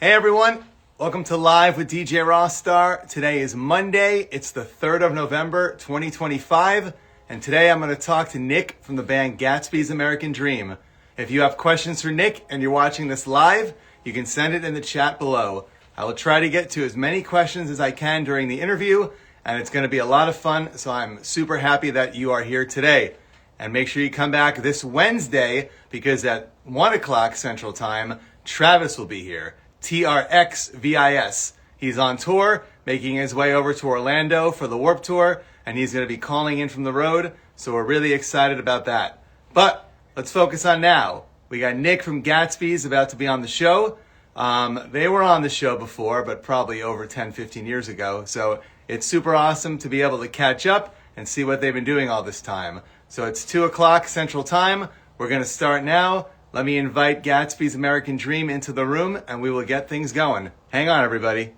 Hey everyone, welcome to Live with DJ Rossstar. Today is Monday, it's the 3rd of November, 2025, and today I'm going to talk to Nick from the band Gatsbys American Dream. If you have questions for Nick and you're watching this live, you can send it in the chat below. I will try to get to as many questions as I can during the interview, and it's going to be a lot of fun, so I'm super happy that you are here today. And make sure you come back this Wednesday because at 1 o'clock Central Time, Travis will be here. TRXVIS. He's on tour, making his way over to Orlando for the Warped Tour, and he's going to be calling in from the road, so we're really excited about that. But let's focus on now. We got Nick from Gatsbys about to be on the show. They were on the show before, but probably over 10, 15 years ago, so it's super awesome to be able to catch up and see what they've been doing all this time. So it's 2 o'clock Central Time. We're going to start now. Let me invite Gatsby's American Dream into the room and we will get things going. Hang on, everybody.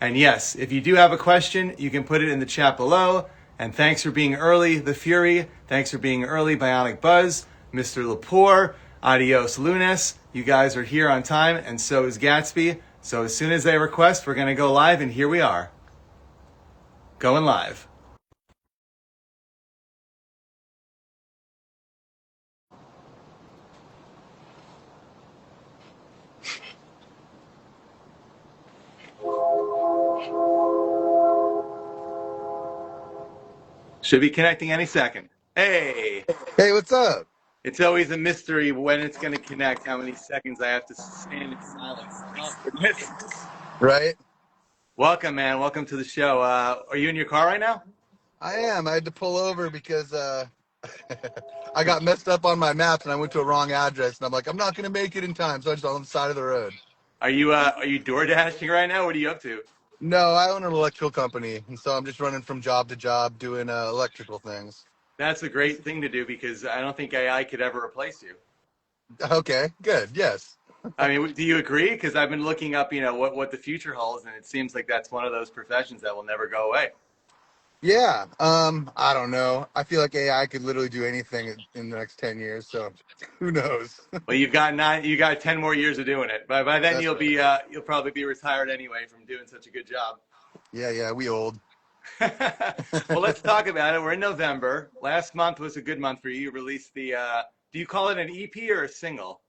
And yes, if you do have a question, you can put it in the chat below. And thanks for being early, The Fury. Thanks for being early, Bionic Buzz, Mr. Lepore, Adios Lunes. You guys are here on time, and so is Gatsby. So as soon as they request, we're going to go live, and here we are. Going live. Should be connecting any second. Hey, Hey, what's up? it's always a mystery when it's going to connect, how many seconds I have to stand in silence. Oh, goodness. Right? Welcome, man. Welcome to the show. Are you in your car right now? I am. I had to pull over because I got messed up on my maps and I went to a wrong address and I'm like, I'm not gonna make it in time, so I just on the side of the road. Are you door dashing right now? What are you up to? No, I own an electrical company, and so I'm just running from job to job doing electrical things. That's a great thing to do because I don't think AI could ever replace you. Okay, good. Yes. I mean, do you agree? Because I've been looking up, what the future holds, and it seems like that's one of those professions that will never go away. Yeah. I don't know. I feel like AI could literally do anything in the next 10 years, so who knows? Well, you got 10 more years of doing it. By then That's right. you'll probably be retired anyway from doing such a good job. Yeah, we old. Well, let's talk about it. We're in November. Last month was a good month for you. You released do you call it an EP or a single?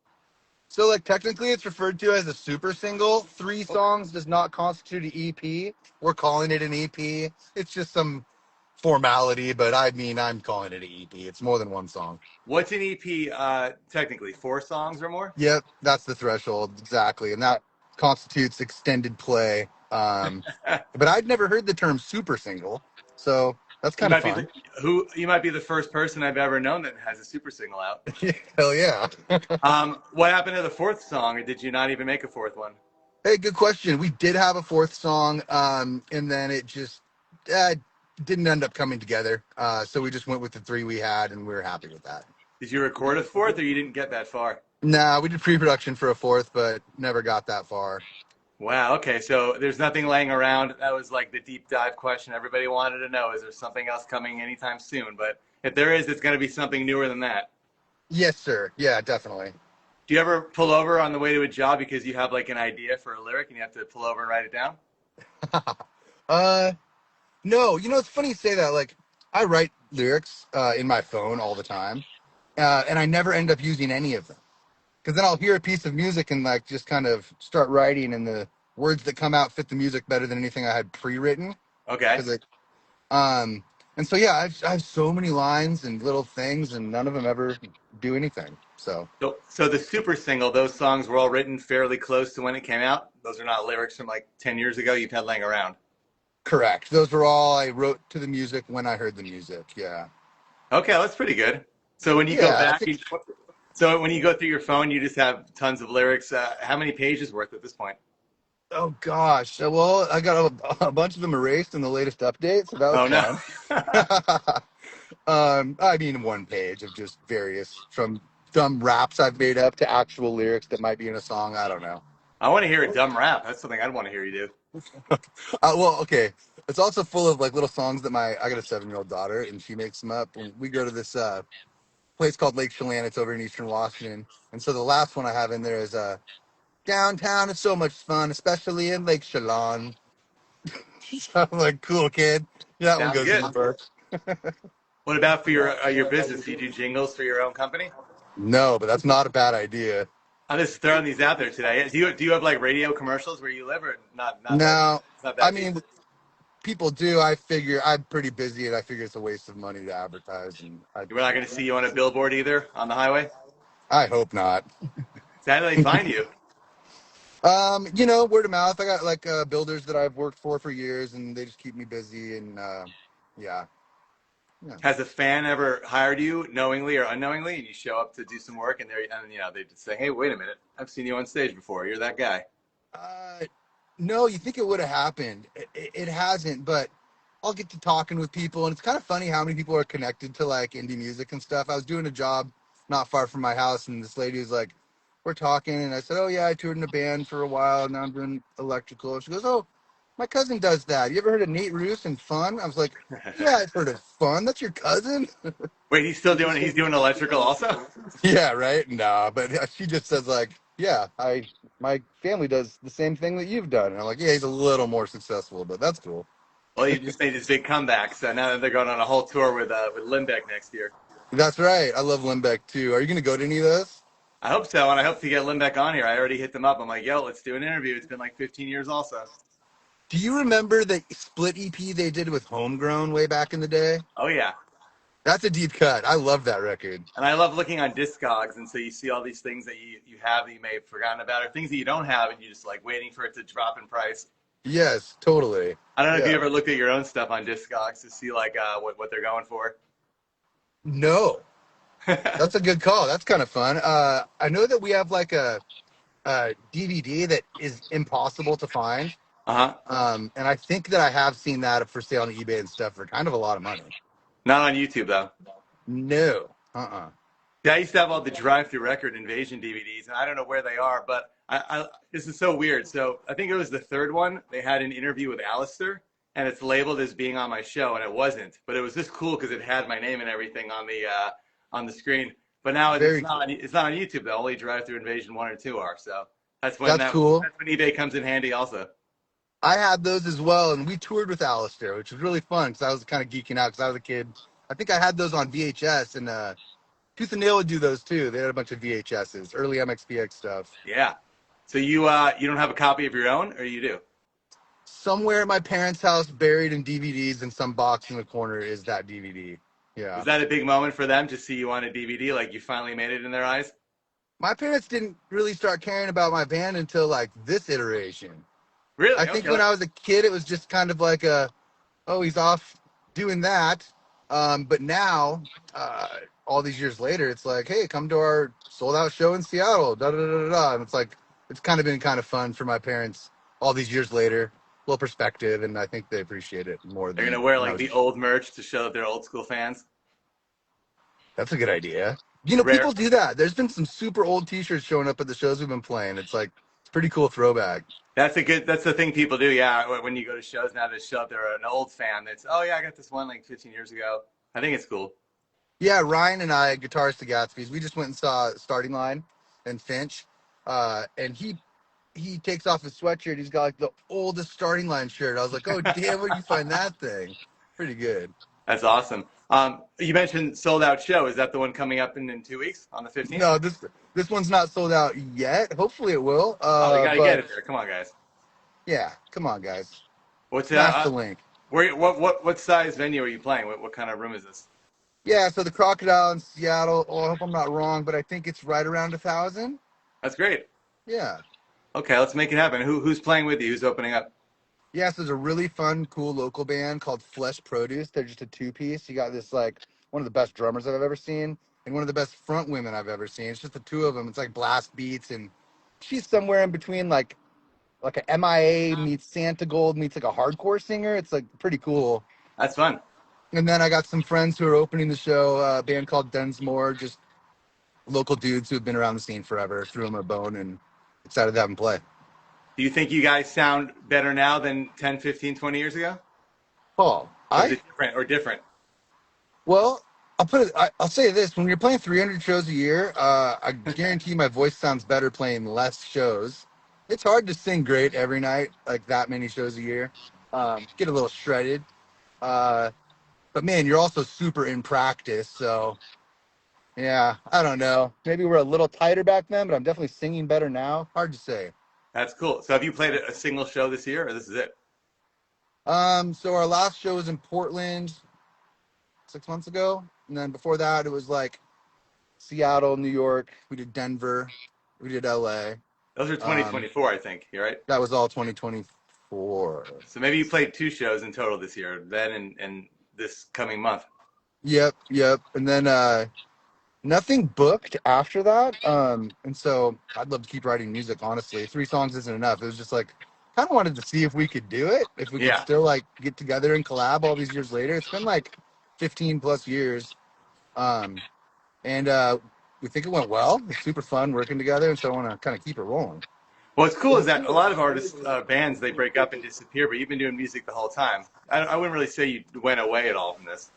So, like, technically, it's referred to as a super single. Three Okay. songs does not constitute an EP. We're calling it an EP. It's just some formality, but I mean, I'm calling it an EP. It's more than one song. What's an EP technically? 4 songs or more? Yep, that's the threshold exactly, and that constitutes extended play. But I'd never heard the term super single, so that's You kind of might be fun. you might be the first person I've ever known that has a super single out. Hell yeah. What happened to the fourth song, or did you not even make a fourth one? Hey, good question. We did have a fourth song, and then it just uh, didn't end up coming together. So we just went with the three we had, and we were happy with that. Did you record a fourth, or you didn't get that far? Nah, we did pre-production for a fourth, but never got that far. Wow. Okay. So there's nothing laying around. That was like the deep dive question everybody wanted to know. Is there something else coming anytime soon? But if there is, it's going to be something newer than that. Yes, sir. Yeah, definitely. Do you ever pull over on the way to a job because you have like an idea for a lyric and you have to pull over and write it down? uh, no, it's funny you say that. Like, I write lyrics in my phone all the time, and I never end up using any of them. Because then I'll hear a piece of music and like just kind of start writing, and the words that come out fit the music better than anything I had pre-written. Okay. Because like, um, and so yeah, I have so many lines and little things, and none of them ever do anything. So So the super single, those songs were all written fairly close to when it came out. Those are not lyrics from like 10 years ago you've had laying around. correct. Those were all I wrote to the music when I heard the music. Yeah. Okay, that's pretty good. So when you go Yeah, I back, think. so when you go through your phone, you just have tons of lyrics. How many pages worth at this point? Oh gosh. Well, I got a bunch of them erased in the latest update, so that was Oh no. fun. I mean, one page of just various from dumb raps I've made up to actual lyrics that might be in a song. I don't know. I want to hear a dumb rap. That's something I'd want to hear you do. Well, okay. It's also full of like little songs that I got a 7-year-old daughter and she makes them up. And we go to this place called Lake Chelan. It's over in Eastern Washington. And so the last one I have in there is downtown is so much fun, especially in Lake Chelan. So I'm like, cool kid. Yeah, that one Sounds goes in the good. book. What about for your business? Do you do jingles for your own company? No, but that's not a bad idea. I'm just throwing these out there today. Do you have like radio commercials where you live, or not that Now, it's not I that deep? mean, people do. I figure I'm pretty busy, and I figure it's a waste of money to advertise. And We're not going to see you on a billboard either on the highway. I hope not. So how do they find you? Word of mouth. I got like builders that I've worked for years, and they just keep me busy. And yeah, yeah. Has a fan ever hired you knowingly or unknowingly, and you show up to do some work, and they just say, "Hey, wait a minute, I've seen you on stage before. You're that guy." Uh, no, you think it would have happened. It hasn't, but I'll get to talking with people, and it's kind of funny how many people are connected to like indie music and stuff. I was doing a job not far from my house, and this lady was like, "We're talking," and I said, "Oh yeah, I toured in a band for a while. Now I'm doing electrical." She goes, "Oh, my cousin does that. You ever heard of Nate Roos and Fun?" I was like, "Yeah, I've heard of Fun. That's your cousin." Wait, he's still doing. He's doing electrical also. Yeah, right. Nah, but she just says like, "Yeah, my family does the same thing that you've done." And I'm like, "Yeah, he's a little more successful, but that's cool." Well, he just made his big comeback. So now that they're going on a whole tour with Limbeck next year. That's right. I love Limbeck too. Are you gonna go to any of those? I hope so, and I hope to get Limbeck on here. I already hit them up. I'm like, yo, let's do an interview. It's been like 15 years also. Do you remember the split EP they did with Homegrown way back in the day? Oh yeah, That's a deep cut. I love that record. and I love looking on Discogs, and so you see all these things that you have that you may have forgotten about, or things that you don't have, and you just like waiting for it to drop in price. Yes, totally. I don't know if you Yeah. ever looked at your own stuff on Discogs to see like what they're going for. No, that's a good call. That's kind of fun. I know that we have like a DVD that is impossible to find. Uh-huh. And I think that I have seen that for sale on eBay and stuff for kind of a lot of money. Not on YouTube though. No. Uh-uh. Yeah, I used to have all the drive-through record invasion DVDs, and I don't know where they are, but this is so weird. So I think it was the third one. They had an interview with Alistair, and it's labeled as being on my show, and it wasn't. But it was just cool because it had my name and everything on the screen. But now Very cool. it's not on YouTube though. Only drive-through invasion 1 or 2 are. So That's cool. that's when eBay comes in handy also. I had those as well, and we toured with Alistair, which was really fun because I was kind of geeking out because I was a kid. I think I had those on VHS, and Tooth and Nail would do those too. They had a bunch of VHSs, early MXPX stuff. Yeah. So you don't have a copy of your own, or you do? Somewhere at my parents' house, buried in DVDs in some box in the corner, is that DVD. Was Yeah. that a big moment for them to see you on a DVD? Like you finally made it in their eyes? My parents didn't really start caring about my band until like this iteration. I Really? think Okay. when I was a kid, it was just kind of like oh, he's off doing that. But now, all these years later, it's like, hey, come to our sold out show in Seattle. Da da da da da. And it's like, it's kind of been kind of fun for my parents all these years later. Little perspective, and I think they appreciate it more They're gonna than wear when I like was. the old merch to show that they're old school fans. That's a good idea. Rare. People do that. There's been some super old T-shirts showing up at the shows we've been playing. It's like it's pretty cool throwback. That's the thing people do. Yeah, when you go to shows now, they show up they're an old fan. That's, oh yeah, I got this one like 15 years ago. I think it's cool. Yeah, Ryan and I, guitarist to Gatsbys, we just went and saw Starting Line and Finch, and he takes off his sweatshirt. He's got like the oldest Starting Line shirt. I was like, oh damn, where'd you find that thing? Pretty good. That's awesome. You mentioned sold out show. Is that the one coming up in 2 weeks on the 15th? No, this one's not sold out yet. Hopefully it will. Oh, you gotta get But it there. Come on, guys. yeah, come on guys, What's smash the link. what size venue are you playing? What kind of room is this? Yeah, so the Crocodile in Seattle. Oh, I hope I'm not wrong, but I think it's right around 1,000. That's great. Yeah. Okay, let's make it happen. Who's playing with you? Who's opening up? Yes, there's a really fun, cool local band called Flesh Produce. They're just a two-piece. You got this like one of the best drummers I've ever seen, and one of the best front women I've ever seen. It's just the two of them. It's like blast beats, and she's somewhere in between like a MIA meets Santa Gold meets like a hardcore singer. It's like pretty cool. That's fun. And then I got some friends who are opening the show. A band called Densmore, just local dudes who have been around the scene forever. Threw them a bone and excited to have them play. Do you think you guys sound better now than 10, 15, 20 years ago? Paul, Or is it different? well, I'll say this: when you're playing 300 shows a year, I guarantee my voice sounds better playing less shows. It's hard to sing great every night, like that many shows a year. Get a little shredded, uh, but man, you're also super in practice. So yeah, I don't know. Maybe we're a little tighter back then, but I'm definitely singing better now. Hard to say. That's cool. So have you played a single show this year, or this is it? So our last show was in Portland 6 months ago, and then before that, it was like Seattle, New York. We did Denver. We did LA. Those are Um, 2024, I think. You're right. that was all 2024. So maybe you played two shows in total this year, then and this coming month. Yep, yep. And then nothing booked after that. And so I'd love to keep writing music, honestly. 3 songs isn't enough. It was just like kind of wanted to see if we could do it, if we could Yeah. still like get together and collab all these years later. It's been like 15 plus years. Um, and we think it went well. It's super fun working together, and so I want to kind of keep it rolling. What's cool is that a lot of artists, bands, they break up and disappear, but you've been doing music the whole time. I wouldn't really say you went away at all from this.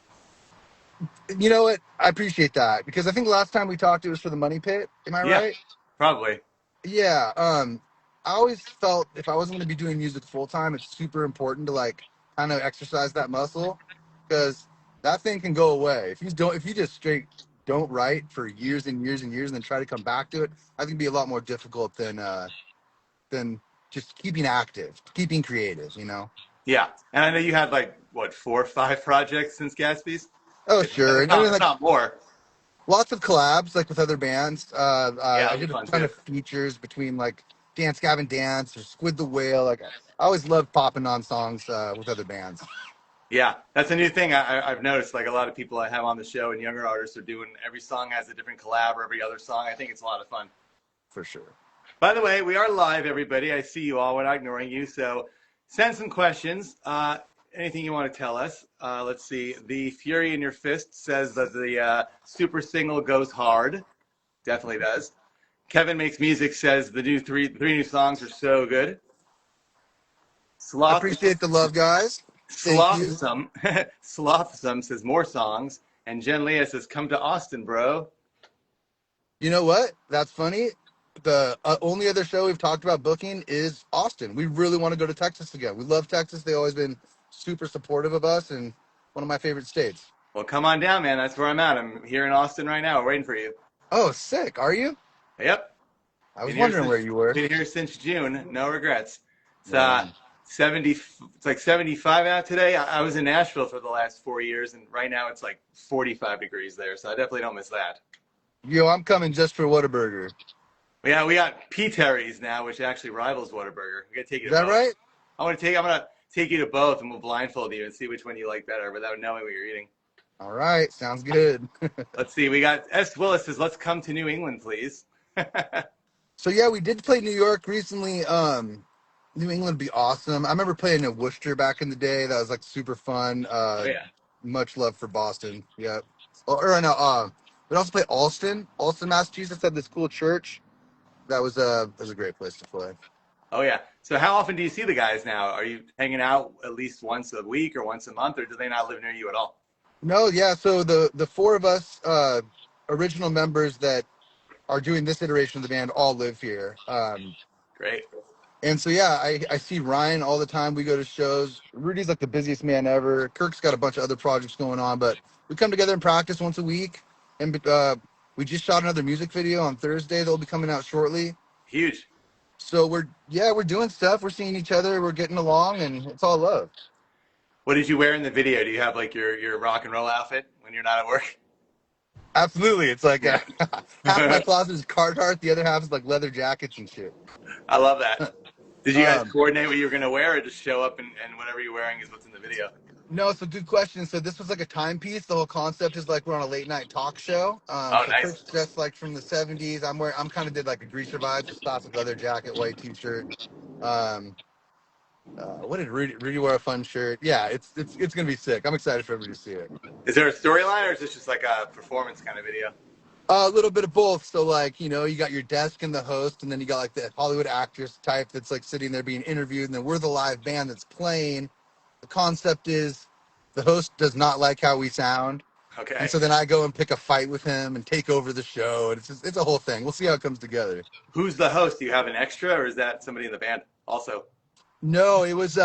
You know what? I appreciate that because I think last time we talked, it was for the Money Pit. Am I Yeah, right? probably. Yeah. I always felt if I wasn't going to be doing music full time, it's super important to like kind of exercise that muscle because that thing can go away if you just straight don't write for years and years and years and then try to come back to it. I think it'd be a lot more difficult than just keeping active, keeping creative. You know. Yeah, and I know you had like what 4 or 5 projects since Gatsby's, Oh if, sure, if and I not mean if like not more. lots of collabs like with other bands. Yeah, I those are did a fun ton too. of features between like Dance Gavin Dance or Squid the Whale. Like I always loved popping on songs with other bands Yeah, that's a new thing I've noticed. Like a lot of people I have on the show and younger artists are doing every song has a different collab or every other song. I think it's a lot of fun. for sure. By the way, we are live, everybody. I see you all. We're not ignoring you. So send some questions. Anything you want to tell us. Let's see. The Fury in Your Fist says that the super single goes hard. Definitely does. Kevin Makes Music says the new three new songs are so good. I Sloth appreciate the love, guys. Thank you. Slothsome Slothsome says more songs. And Jen Leah says, come to Austin, bro. You know what? That's funny. The only other show we've talked about booking is Austin. We really want to go to Texas again. We love Texas. They've always been super supportive of us and one of my favorite states. Well, come on down, man. That's where I'm at. I'm here in Austin right now. We're waiting for you. Oh, sick. Are you? Yep. I was Been here wondering since where you were. been here since June. No regrets. It's Right on. 70. It's like 75 out today. I was in Nashville for the last 4 years, and right now it's like 45 degrees there. So I definitely don't miss that. Yo, I'm coming just for Whataburger. Yeah, we got P. Terry's now, which actually rivals Whataburger. We gotta take you Is to that both. right? I'm gonna take you to both, and we'll blindfold you and see which one you like better without knowing what you're eating. All right. Sounds good. Let's see. We got S. Willis says, "Let's come to New England, please." Oh So yeah, we did play New York recently. New England would be awesome. I remember playing in Worcester back in the day. That was like super fun. yeah. Much love for Boston. Yeah. Or no, we also play Alston, Massachusetts had this cool church. That was a great place to play. Oh yeah. So how often do you see the guys now? Are you hanging out at least once a week or once a month, or do they not live near you at all? No, yeah. So the four of us original members that are doing this iteration of the band all live here. Great. And so yeah, I see Ryan all the time. We go to shows. Rudy's like the busiest man ever. Kirk's got a bunch of other projects going on, but we come together and practice once a week. And we just shot another music video on Thursday that will be coming out shortly. Huge. So we're doing stuff. We're seeing each other. We're getting along, and it's all love. What did you wear in the video? Do you have like your rock and roll outfit when you're not at work? Absolutely, it's like Yeah. half my closet is Carhartt, the other half is like leather jackets and shit. I love that. Did you guys Um, coordinate what you were gonna wear, or just show up and whatever you're wearing is what's in the video? No, it's a good question. So this was like a timepiece. The whole concept is like we're on a late night talk show. Oh, So nice. Kurt's dressed like from the '70s. I'm kind of did like a greaser vibe, just classic leather jacket, white t-shirt. Um, what did Rudy wear? A fun shirt. Yeah, it's gonna be sick. I'm excited for everybody to see it. Is there a storyline, or is this just like a performance kind of video? A little bit of both. So like you got your desk and the host, and then you got like the Hollywood actress type that's like sitting there being interviewed, and then we're the live band that's playing. The concept is the host does not like how we sound. And Okay. so then I go and pick a fight with him and take over the show, and it's a whole thing. We'll see how it comes together. Who's the host? Do you have an extra, or is that somebody in the band also? No, it was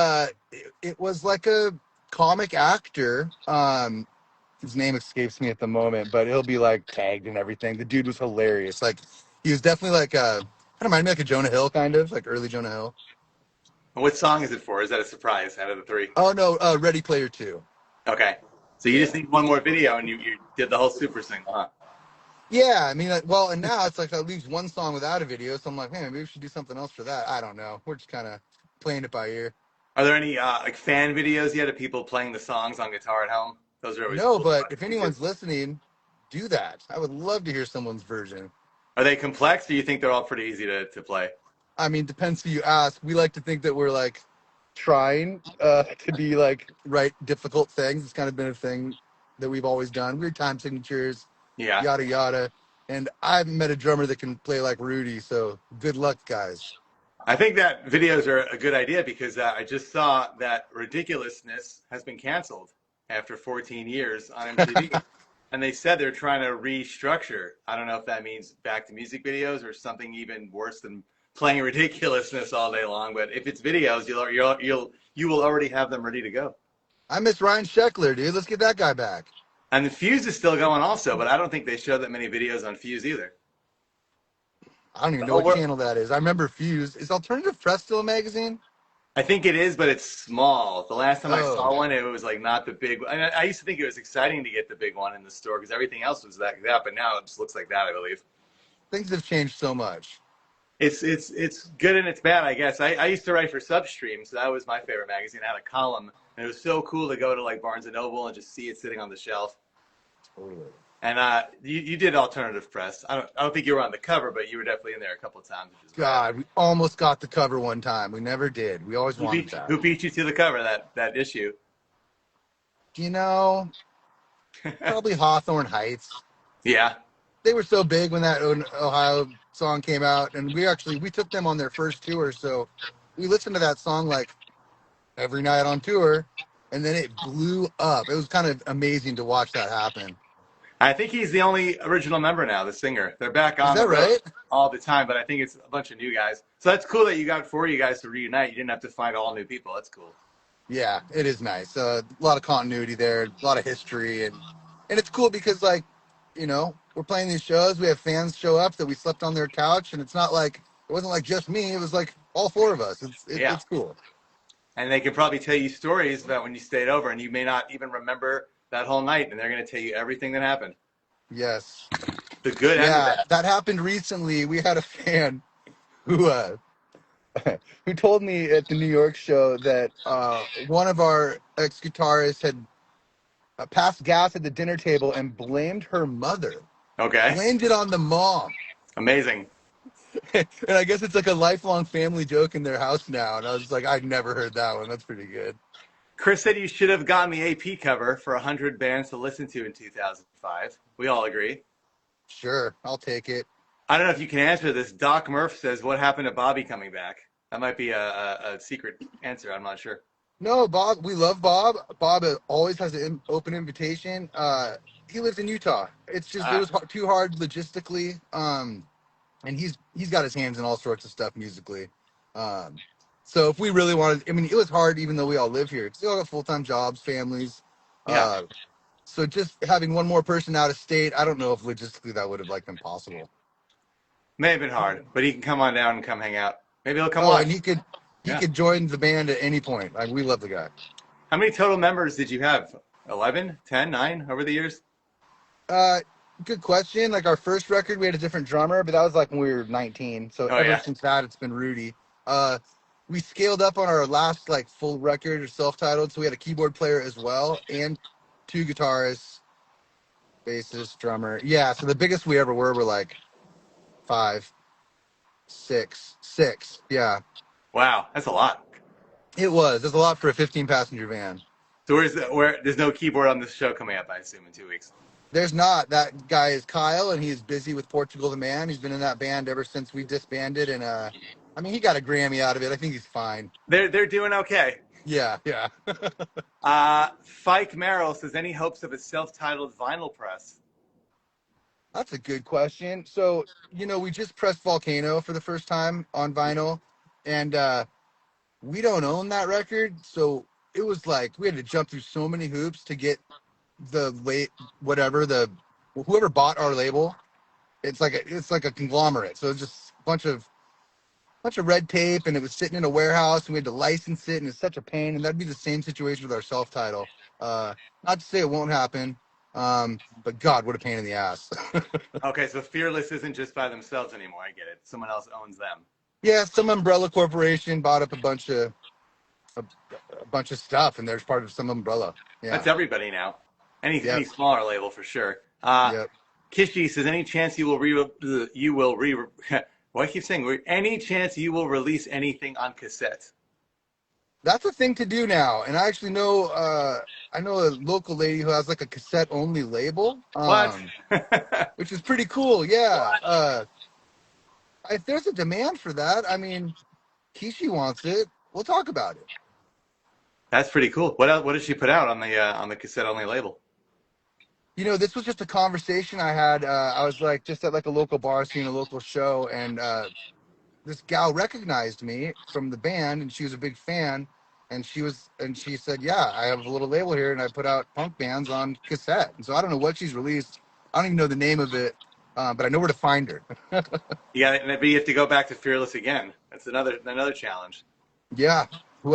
like a comic actor. His name escapes me at the moment, but he'll be like tagged and everything. The dude was hilarious. Like he was definitely like kind of reminded me like a Jonah Hill kind of like early Jonah Hill. And what song is it for? Is that a surprise out of the three? Oh no, Ready Player Two. Okay. So you just Yeah. need one more video, and you did the whole super single, huh? Yeah, I mean, well, and now it's like that leaves one song without a video, so I'm like, hey, maybe we should do something else for that. I don't know. We're just kind of playing it by ear. Are there any like fan videos yet of people playing the songs on guitar at home? Those are always No, cool to but watch if YouTube. anyone's listening, do that. I would love to hear someone's version. Are they complex, or do you think they're all pretty easy to play? I mean, depends who you ask. We like to think that we're like trying to be like write difficult things. It's kind of been a thing that we've always done. Weird time signatures, Yeah. yada yada. And I've met a drummer that can play like Rudy. So good luck, guys. I think that videos are a good idea because I just saw that Ridiculousness has been canceled after 14 years on MTV. And they said they're trying to restructure. I don't know if that means back to music videos or something even worse than playing ridiculousness all day long. But if it's videos, you will already have them ready to go. I miss Ryan Sheckler, dude. Let's get that guy back. And the Fuse is still going also, but I don't think they show that many videos on Fuse either. I don't even The know whole what world, channel that is. I remember Fuse. Is Alternative Press still a magazine? I think it is, but it's small. The last time I Oh, saw one, it was like not the big. I used to think it was exciting to get the big one in the store because everything else was that, but now it just looks like that. I believe things have changed so much. it's good and it's bad, I guess. I used to write for Substream, so that was my favorite magazine. I had a column, and it was so cool to go to like Barnes and Noble and just see it sitting on the shelf. Totally. And you did alternative press. I don't think you were on the cover, but you were definitely in there a couple of times, which is rad. God, we almost got the cover one time. We never did. We always wanted that. Who beat you to the cover that issue? You know, probably Hawthorne Heights. Yeah. They were so big when that Ohio song came out, and we took them on their first tour, so we listened to that song like every night on tour, and then it blew up. It was kind of amazing to watch that happen. I think he's the only original member now, the singer. They're back Is on the that road right? all the time, but I think it's a bunch of new guys. So that's cool that you got 4 of you guys to reunite. You didn't have to find all new people. That's cool. Yeah, it is nice. A lot of continuity there, a lot of history, and it's cool because like, we're playing these shows. We have fans show up that we slept on their couch, and it's not like it wasn't like just me. It was like all four of us. Yeah. It's cool. And they can probably tell you stories about when you stayed over, and you may not even remember that whole night, and they're going to tell you everything that happened, Yes. the good and the Yeah, bad. that happened recently. We had a fan who who told me at the New York show that one of our ex guitarists had passed gas at the dinner table and blamed her mother, Okay. blamed it on the mom. Amazing. And I guess it's like a lifelong family joke in their house now. And I was just like, I'd never heard that one. That's pretty good. Chris said you should have gotten the AP cover for 100 bands to listen to in 2005. We all agree. Sure, I'll take it. I don't know if you can answer this. Doc Murph says, what happened to Bobby coming back? That might be a secret answer. I'm not sure. No, Bob, we love Bob. Bob always has an open invitation. He lives in Utah. It's just it Ah, was too hard logistically. And he's got his hands in all sorts of stuff musically. Um, so if we really wanted, I mean, it was hard even though we all live here because we all got full time jobs, families. yeah. Uh, so just having one more person out of state, I don't know if logistically that would have like been possible. May have been hard, but he can come on down and come hang out. Maybe he'll come Oh, and watch. he Yeah. could join the band at any point. Like we love the guy. How many total members did you have? 11, 10, 9 over the years? Uh, Good question. Like our first record, we had a different drummer, but that was like when we were 19. So Oh, ever yeah. since that, it's been Rudy. Uh, we scaled up on our last like full record or self-titled, so we had a keyboard player as well and two guitarists, bassist, drummer. Yeah. So the biggest we ever were like five, six. Yeah, Wow, that's a lot. it was. There's a lot for a 15-passenger van. So there's no keyboard on this show coming up, I assume, in 2 weeks. There's not. That guy is Kyle, and he's busy with Portugal the Man. He's been in that band ever since we disbanded, and I mean, he got a Grammy out of it. I think he's fine. They're doing okay. Yeah, yeah. Fike Merrill says, any hopes of a self-titled vinyl press? That's a good question. So, we just pressed Volcano for the first time on vinyl, and we don't own that record. So it was like we had to jump through so many hoops to get the late whatever the whoever bought our label. It's like a conglomerate. So it's just a bunch of red tape, and it was sitting in a warehouse, and we had to license it, and it's such a pain. And that'd be the same situation with our self title. Not to say it won't happen, but God, what a pain in the ass. Okay, so Fearless isn't just by themselves anymore. I get it. Someone else owns them. Yeah, some umbrella corporation bought up a bunch of stuff, and there's part of some umbrella. Yeah, That's everybody now. Any yep, smaller label for sure. yep. Kishi says, any chance you will well, I keep saying, any chance you will release anything on cassette? That's a thing to do now, and I actually know I know a local lady who has like a cassette only label, What? which is pretty cool. Yeah, if there's a demand for that, I mean, Kishi wants it. We'll talk about it. That's pretty cool. What else? What did she put out on the cassette only label? This was just a conversation I had. I was like just at like a local bar, seeing a local show, and this gal recognized me from the band, and she was a big fan. And she said, "Yeah, I have a little label here, and I put out punk bands on cassette." And so I don't know what she's released. I don't even know the name of it, but I know where to find her. Yeah, and you have to go back to Fearless again. That's another challenge. Yeah,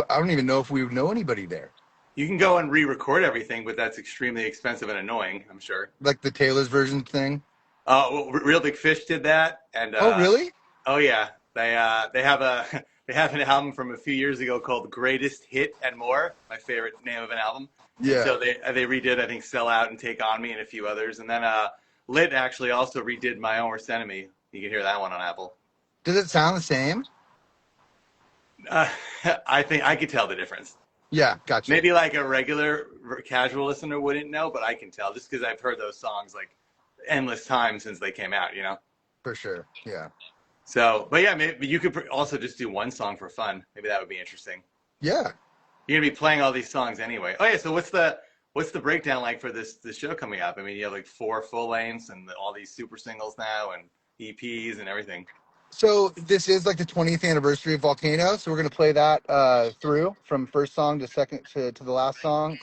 I don't even know if we know anybody there. You can go and re-record everything, but that's extremely expensive and annoying, I'm sure. Like the Taylor's version thing. Well, Real Big Fish did that, and Oh, really? oh yeah, they have a they have an album from a few years ago called Greatest Hit and More, my favorite name of an album. And Yeah. so they redid, I think, Sell Out and Take On Me and a few others, and then Lit actually also redid My Own Worst Enemy. You can hear that one on Apple. Does it sound the same? Uh, I think I could tell the difference. Yeah, gotcha. Maybe like a regular casual listener wouldn't know, but I can tell just because I've heard those songs like endless times since they came out, you know? For sure. Yeah. So, but yeah, maybe you could also just do one song for fun. Maybe that would be interesting. Yeah. You're gonna be playing all these songs anyway. Oh yeah, so what's the breakdown like for this show coming up? I mean, you have like 4 full lengths and all these super singles now and EPs and everything. So this is like the 20th anniversary of Volcano, so we're gonna play that through from first song to second to the last song.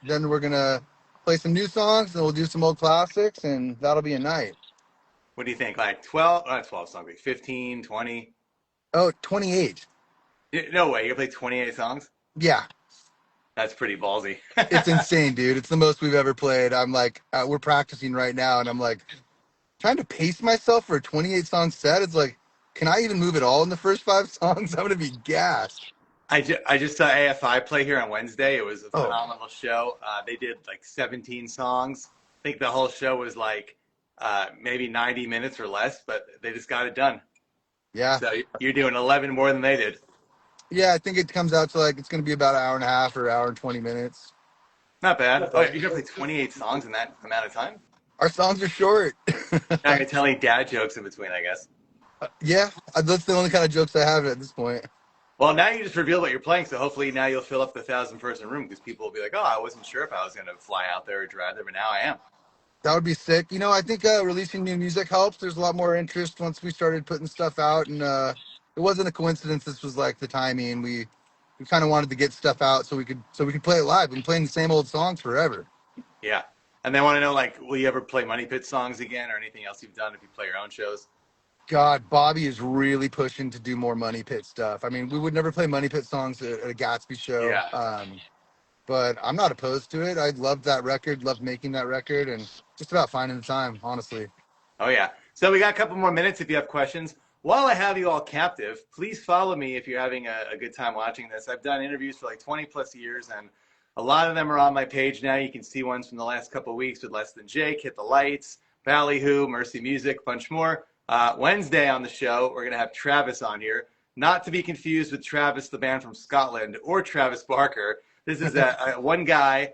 Then we're gonna play some new songs, and we'll do some old classics, and that'll be a night. What do you think? Like 12, not 12 songs, like 15, 20? Oh, 28. No way, you play 28 songs? Yeah, That's pretty ballsy. it's insane, dude. It's the most we've ever played. I'm like, we're practicing right now, and I'm like trying to pace myself for a 28 song set. It's like, can I even move at all in the first 5 songs? I'm gonna be gassed. I just saw AFI play here on Wednesday. It was a Oh, phenomenal show. They did like 17 songs. I think the whole show was like maybe 90 minutes or less, but they just got it done. yeah. So you're doing 11 more than they did. Yeah, I think it comes out to like it's going to be about an hour and a half or hour and 20 minutes. Not bad. Oh, you're gonna play 28 songs in that amount of time? Our songs are short. Now you're telling dad jokes in between, I guess. Yeah, that's the only kind of jokes I have at this point. Well, now you just revealed what you're playing, so hopefully now you'll fill up the 1,000-person room because people will be like, "Oh, I wasn't sure if I was gonna fly out there or drive there, but now I am." That would be sick. I think releasing new music helps. There's a lot more interest once we started putting stuff out, and it wasn't a coincidence. This was like the timing. We kind of wanted to get stuff out so we could play it live. We've been playing the same old songs forever. Yeah. And they want to know, like, will you ever play Money Pit songs again or anything else you've done if you play your own shows? God, Bobby is really pushing to do more Money Pit stuff. I mean, we would never play Money Pit songs at a Gatsby show. Yeah. But I'm not opposed to it. I loved that record, loved making that record, and just about finding the time, honestly. Oh, yeah. So we got a couple more minutes if you have questions. While I have you all captive, please follow me if you're having a good time watching this. I've done interviews for like 20 plus years, and a lot of them are on my page now. You can see ones from the last couple of weeks with Less Than Jake, Hit the Lights, Ballyhoo, Mercy Music, bunch more. Wednesday on the show, we're going to have Travis on here. Not to be confused with Travis, the band from Scotland, or Travis Barker. This is one guy,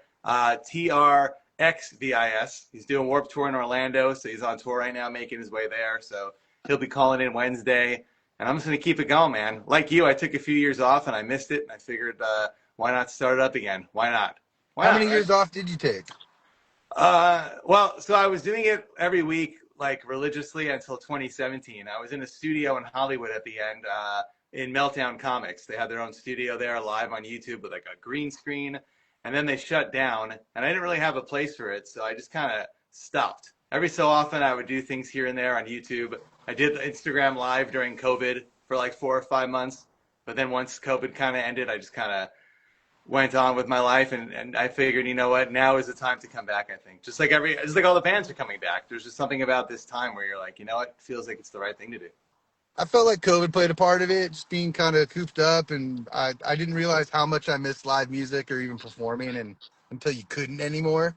TRXVIS. He's doing Warped Tour in Orlando, so he's on tour right now, making his way there. So he'll be calling in Wednesday, and I'm just going to keep it going, man. Like you, I took a few years off, and I missed it, and I figured Why not start it up again? Why not? Why How not, many right? years off did you take? Well, so I was doing it every week, like religiously until 2017. I was in a studio in Hollywood at the end, in Meltdown Comics. They had their own studio there live on YouTube with like a green screen. And then they shut down, and I didn't really have a place for it, so I just kind of stopped. Every so often, I would do things here and there on YouTube. I did Instagram Live during COVID for like 4 or 5 months, but then once COVID kind of ended, I just kind of went on with my life, and I figured, you know what, now is the time to come back. I think just like all the bands are coming back. There's just something about this time where you're like, you know what, it feels like it's the right thing to do. I felt like COVID played a part of it, just being kind of cooped up, and I didn't realize how much I missed live music or even performing, and until you couldn't anymore,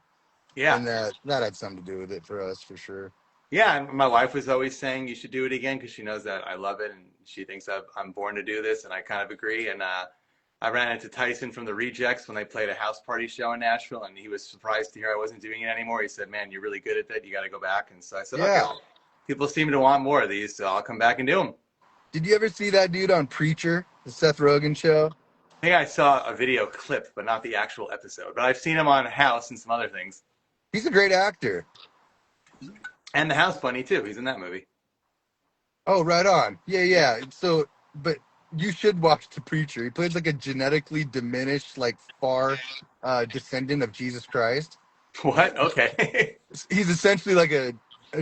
Yeah. and that had something to do with it for us for sure. Yeah, and my wife was always saying you should do it again because she knows that I love it and she thinks I'm born to do this, and I kind of agree. And I ran into Tyson from the Rejects when they played a house party show in Nashville, and he was surprised to hear I wasn't doing it anymore. He said, "Man, you're really good at that. You got to go back." And so I said, "Okay, Yeah. well, people seem to want more of these, so I'll come back and do them." Did you ever see that dude on Preacher, the Seth Rogen show? I think I saw a video clip, but not the actual episode. But I've seen him on House and some other things, He's a great actor. and the House Bunny too. He's in that movie. Oh, right on. Yeah, yeah. So, but you should watch The Preacher. He plays like a genetically diminished, like far descendant of Jesus Christ. What? Okay. He's essentially like a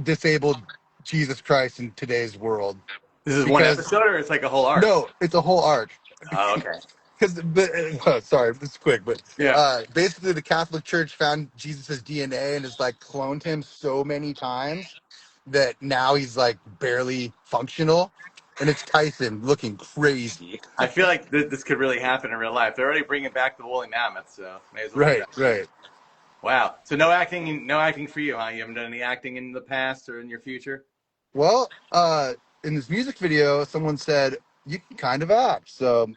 disabled Jesus Christ in today's world. This is one Because episode, or it's like a whole arc? no, it's a whole arc. Oh, okay. Because, sorry, this is quick, but Yeah. basically the Catholic Church found Jesus's DNA and has like cloned him so many times that now he's like barely functional, and it's Tyson looking crazy. I feel like this could really happen in real life. They're already bringing back the woolly mammoth, so may as well do Right, that. right. Wow. So no acting for you, huh? You haven't done any acting in the past or in your future? Well, in this music video, someone said you can kind of act. So,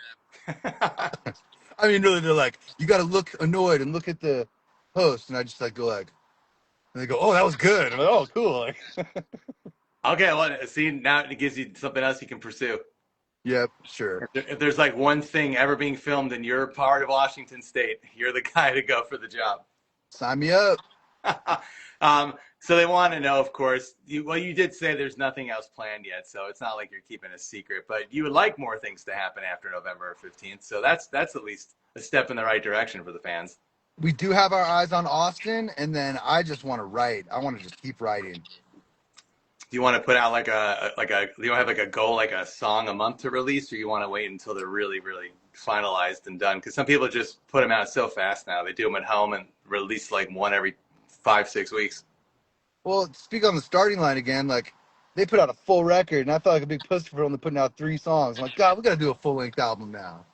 I mean, really, they're like, you got to look annoyed and look at the host, and I just like go like, and they go, oh, that was good. I'm like, oh, cool. Like, Okay, well, see, now it gives you something else you can pursue. yep, sure. If there's like one thing ever being filmed in your part of Washington State, you're the guy to go for the job. Sign me up. So they want to know, of course. You did say there's nothing else planned yet, so it's not like you're keeping a secret. But you would like more things to happen after November 15th, so that's at least a step in the right direction for the fans. We do have our eyes on Austin, and then I just want to write. I want to just keep writing. Do you want to put out do you have like a goal, like a song a month to release, or you want to wait until they're really, really finalized and done? Because some people just put them out so fast now. They do them at home and release like one every 5, 6 weeks. Well, speak on the starting line again. Like, they put out a full record, and I felt like a big pussy for only putting out 3 songs. I'm like, God, we got to do a full length album now.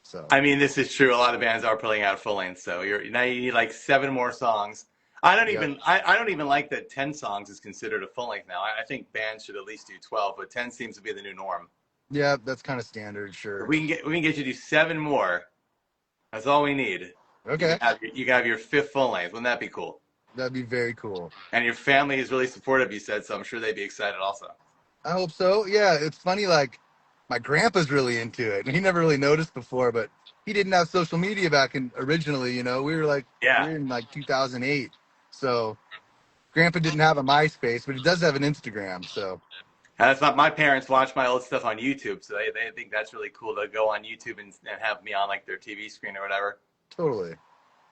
So, I mean, this is true. A lot of bands are putting out full length, so now you need like 7 more songs. I don't yep. even I don't even like that 10 songs is considered a full length now. I think bands should at least do 12, but 10 seems to be the new norm. Yeah, that's kind of standard, If sure. we can get you to do 7 more. That's all we need. Okay, You can have your 5th full length. Wouldn't that be cool? that'd be very cool. And your family is really supportive, you said, so I'm sure they'd be excited also. I hope so. Yeah, it's funny, like, my grandpa's really into it, and he never really noticed before, but he didn't have social media back in originally, we were Yeah. in like 2008. So, grandpa didn't have a MySpace, but he does have an Instagram, so. And that's not my parents watch my old stuff on YouTube, so they think that's really cool to go on YouTube and have me on like their TV screen or whatever. Totally.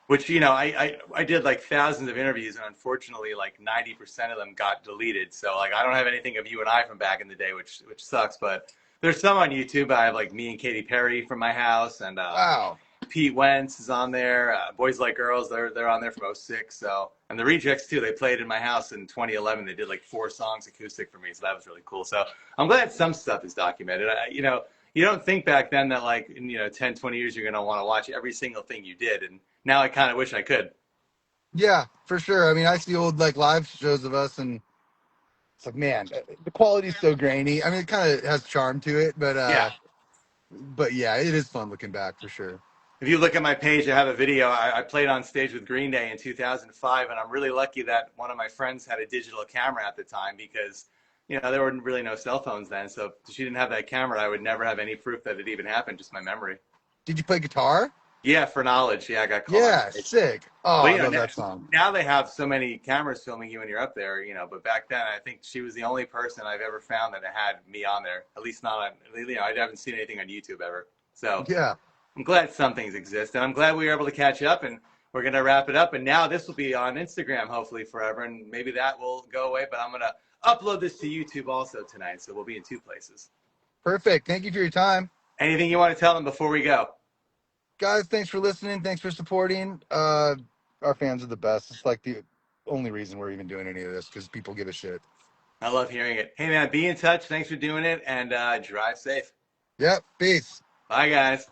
Which, I did like thousands of interviews, and unfortunately like 90% of them got deleted. So like I don't have anything of you and I from back in the day, which sucks. But there's some on YouTube. I have like me and Katy Perry from my house, and Wow. Pete Wentz is on there. Boys Like Girls, they're on there from '06. So, and the Rejects too. They played in my house in 2011. They did like 4 songs acoustic for me, so that was really cool. So I'm glad some stuff is documented. You don't think back then that like in 10, 20 years you're gonna want to watch every single thing you did, and now I kind of wish I could. Yeah, for sure. I mean, I see old like live shows of us, and it's like, man, the quality's so grainy. I mean, it kind of has charm to it, Yeah. but yeah, it is fun looking back for sure. If you look at my page, I have a video. I played on stage with Green Day in 2005, and I'm really lucky that one of my friends had a digital camera at the time because, there were really no cell phones then. So if she didn't have that camera, I would never have any proof that it even happened, just my memory. Did you play guitar? Yeah, for knowledge. Yeah, I got caught on Yeah, stage. sick. Oh, Well, I love now, that song. now they have so many cameras filming you when you're up there, but back then I think she was the only person I've ever found that had me on there. At least not on, I haven't seen anything on YouTube ever. So Yeah, I'm glad some things exist, and I'm glad we were able to catch up. And we're gonna wrap it up. And now this will be on Instagram hopefully forever, and maybe that will go away. But I'm gonna upload this to YouTube also tonight, so we'll be in two places. perfect. Thank you for your time. Anything you want to tell them before we go? Guys, thanks for listening. Thanks for supporting. Our fans are the best. It's like the only reason we're even doing any of this because people give a shit. I love hearing it. Hey man, be in touch. Thanks for doing it, and drive safe. Yep. Peace. Bye guys.